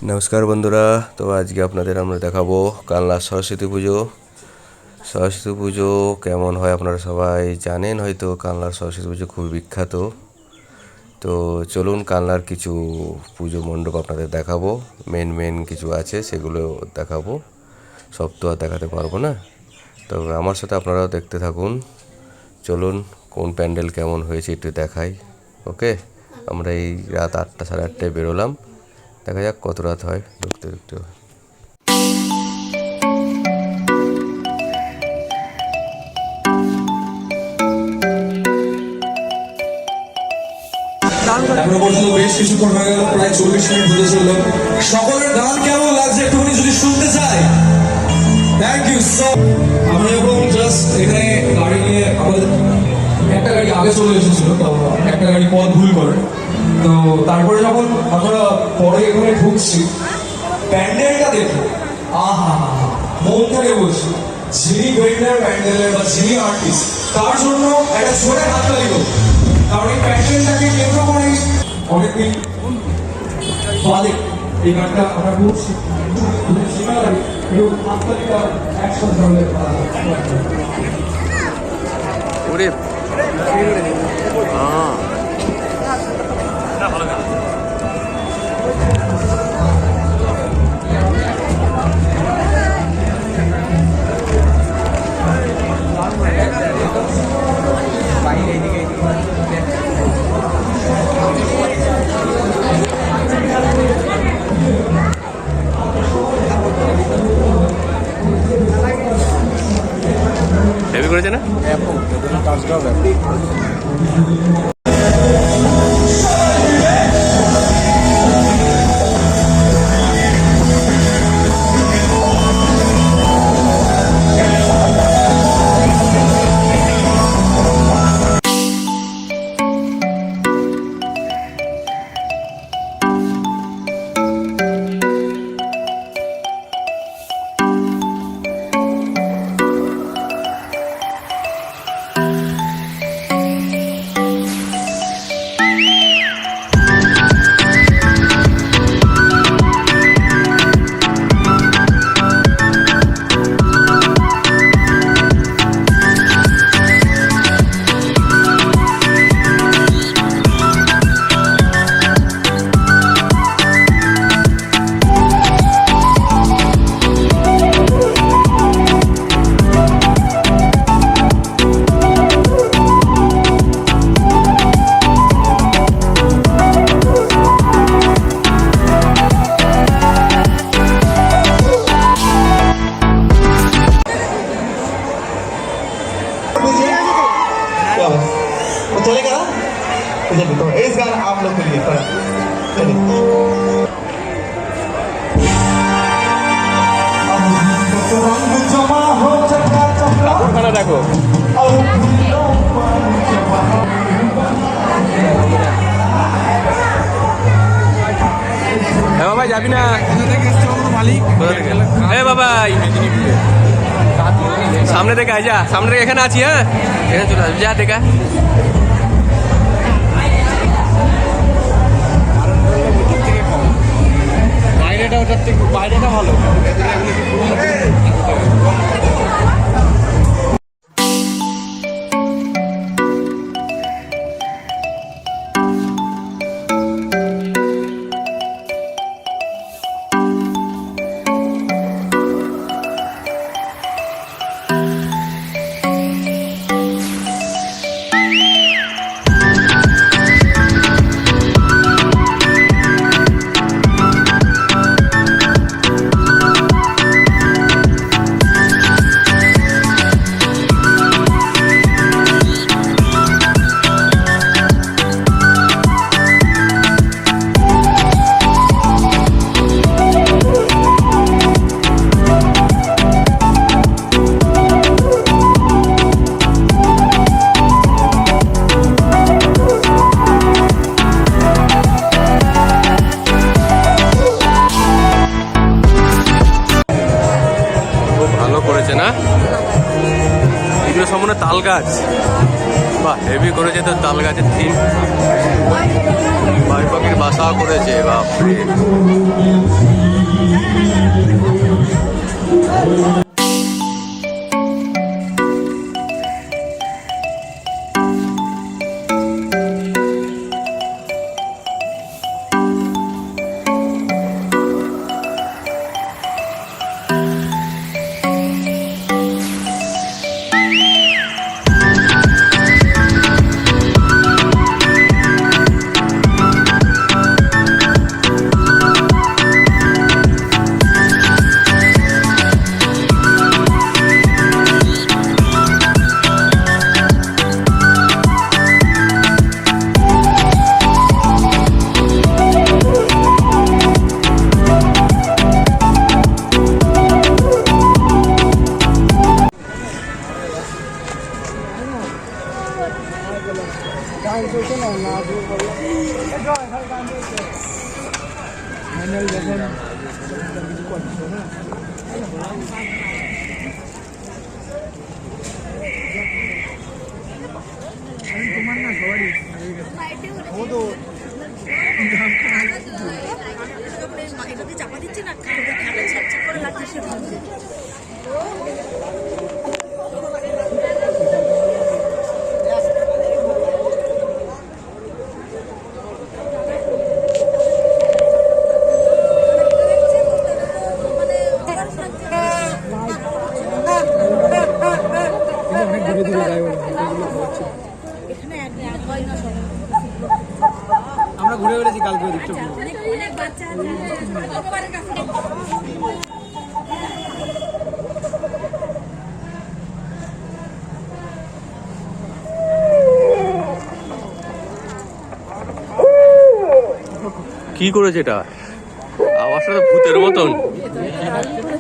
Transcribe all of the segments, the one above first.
নমস্কার বন্ধুরা, তো আজকে আপনাদের আমরা দেখাবো কালনার সরস্বতী পুজো। সরস্বতী পুজো কেমন হয় আপনারা সবাই জানেন হয়তো। কালনার সরস্বতী পুজো খুবই বিখ্যাত। তো চলুন কালনার কিছু পুজো মণ্ডপ আপনাদের দেখাবো। মেন কিছু আছে সেগুলো দেখাবো, সব তো আর দেখাতে পারবো না। তবে আমার সাথে আপনারাও দেখতে থাকুন। চলুন কোন প্যান্ডেল কেমন হয়েছে একটু দেখাই। ওকে, আমরা এই রাত 8টা সাড়ে 8টায় বেরোলাম। দেখা যাক কত রাত হয় ঢুকতে ঢুকতে। এখনো পর্যন্ত বেশ কিছুক্ষণ হয়ে গেল, প্রায় 40 মিনিট হতে চললো। সকলের গান কেমন লাগছে একটুখানি যদি শুনতে চাই। Thank you so. আমরা যখন জাস্ট এখানে গাড়ি নিয়ে আমাদের একটা গাড়ি আগে চলে এসেছিল, তো একটা গাড়ি পথ ভুল করে, তো তারপরে যখন আমরা পরে এখানে ঢুকছি প্যান্ডেলটা দেখো, আহা মন থেকে বলছি যিনি ভেন্ডার প্যান্ডেলের বা যিনি আর্টিস্ট তার জন্য একটা ছোট হাততালি হোক। কারণ এই প্যান্ডেলটাকে কেন্দ্র করে অনেকদিন বাদে এই গানটা আমরা বলছি, হাততালিটা একশো ধরনের হেভি করেছে না? কাজটাও चलेगा ना? चलिए तो इस गाना आप लोग के लिए चलिए। দেখো বাবাই যাবি না? বাবাই সামনে থেকে আয়, যা সামনে থেকে। এখানে আছি, হ্যাঁ এখানে চলে আসবি, যা দেখা। বাইরেটা ওটার থেকে বাইরেটা ভালো। করেছে না এগুলো সম্পূর্ণ তাল গাছ। বাহ, হেভি করেছে তো, তাল গাছের থিম। বাই পাখির বাসাও করেছে, বাপরে। চাপা দিচ্ছি না করে লাগছে সে ভাবছে আমরা ঘুরে বেড়েছি কালকে দেখতে অনেক বাচ্চা কি করেছে এটা? আওয়াজটা তো ভূতের মতন।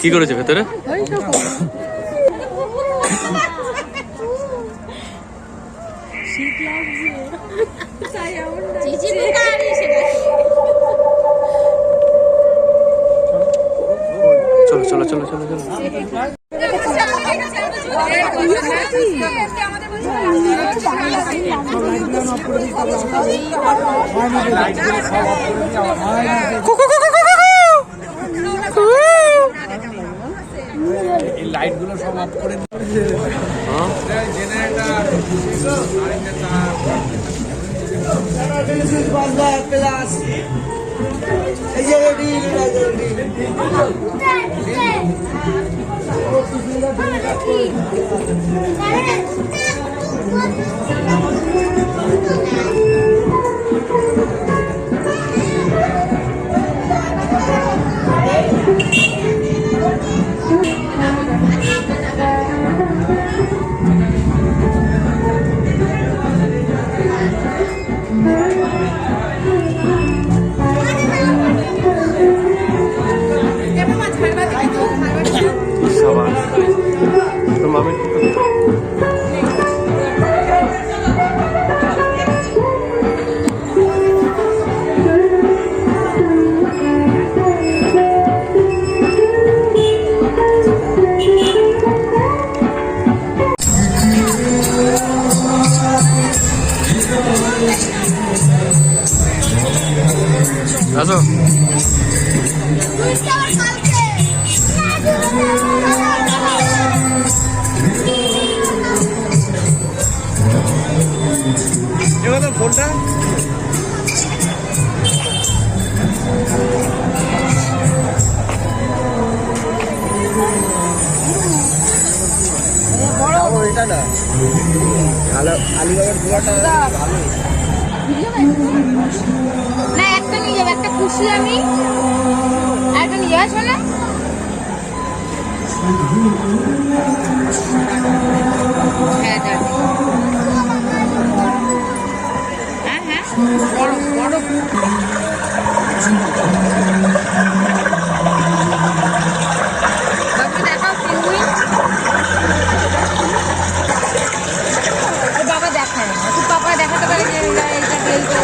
কি করেছে ভেতরে? চলো চলো চলো চলো চলো। এই লাইট গুলো সব অফ করে তোর মামির আসো। এবার ফোনটা এটা না আলিবাগের ঘোড়াটা ভালো। না একটা নিয়ে যাবে, একটা খুশি আমি আর একটা নিয়ে আসবে না। হ্যাঁ হ্যাঁ হ্যাঁ বড় বড় বাবু দেখাও পিঙ্গুইন। বাবা দেখায় না, তুই পাপা দেখাতে পারে যে এইটা এইটা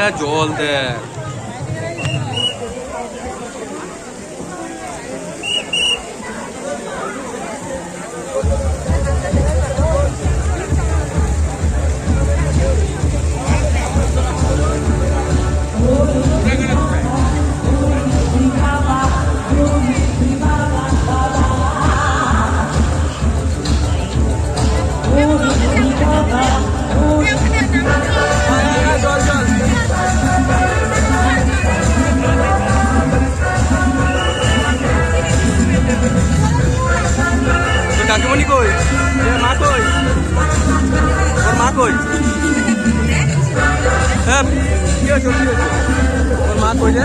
যা জল দেয়। কাকিমণি কই? মা কই? ওর মা কই? হ্যাঁ কি হয়েছে? ওর মা কই যে?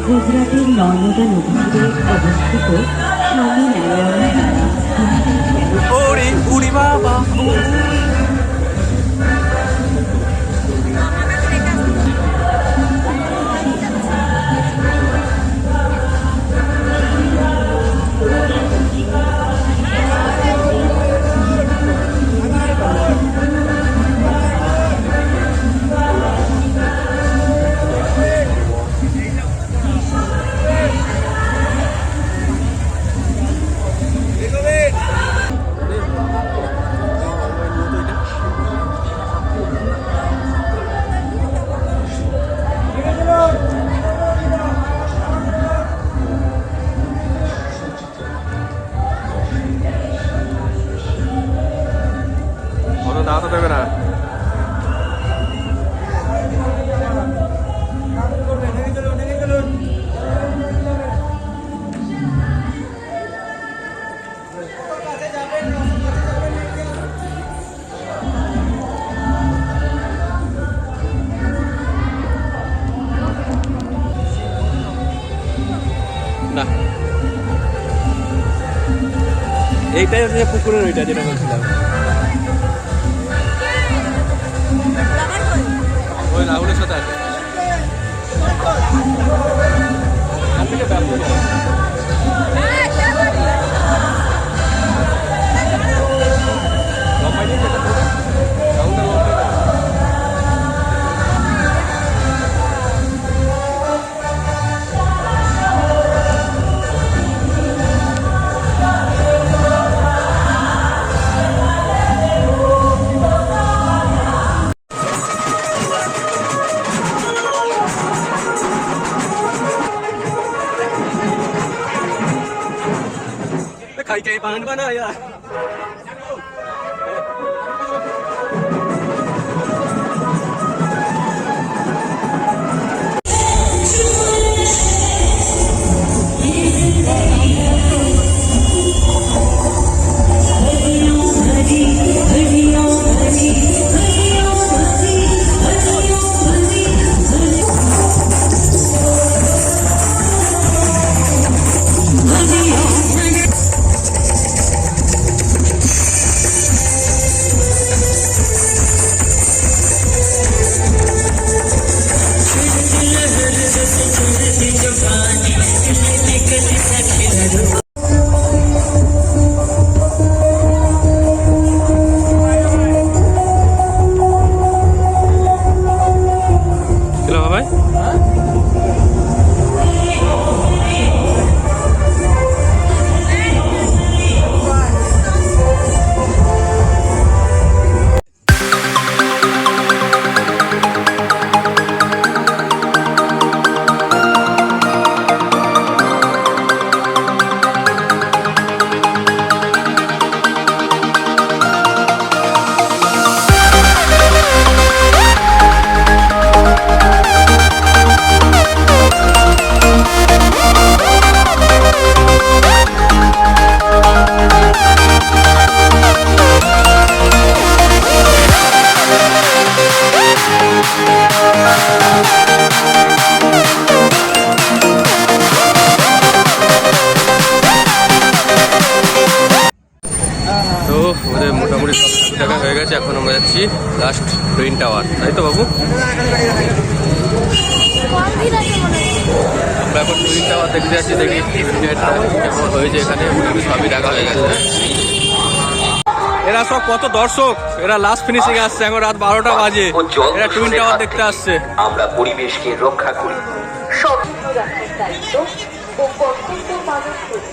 গুজরাটের নর্মদা নদী তীরে অবস্থিত স্বামীনারায়ণ ওরে উড়ি বাবা দাঁড়াতে দেবে না। না এইটাই হচ্ছে পুকুরের ওইটা যেটা বলছিলাম। ওই রাহুলের সাথে আছে। खाई के पान बनाया গেছে। এখন আমরা যাচ্ছি লাস্ট টুইন টাওয়ার, তাই তো বাবু? আমরা এখন টুইন টাওয়ার দেখতে যাচ্ছি, দেখি কেমন হয়েছে এখানে। সবই দেখা হয়ে গেছে। এরা সব কত দর্শক, এরা লাস্ট ফিনিশিং আসছে, এখন রাত 12টা বাজে, এরা টুইন টাওয়ার দেখতে আসছে। আমরা পরিবেশকে রক্ষা করি, রাখার দায়িত্ব ও কর্তব্য পালন করি।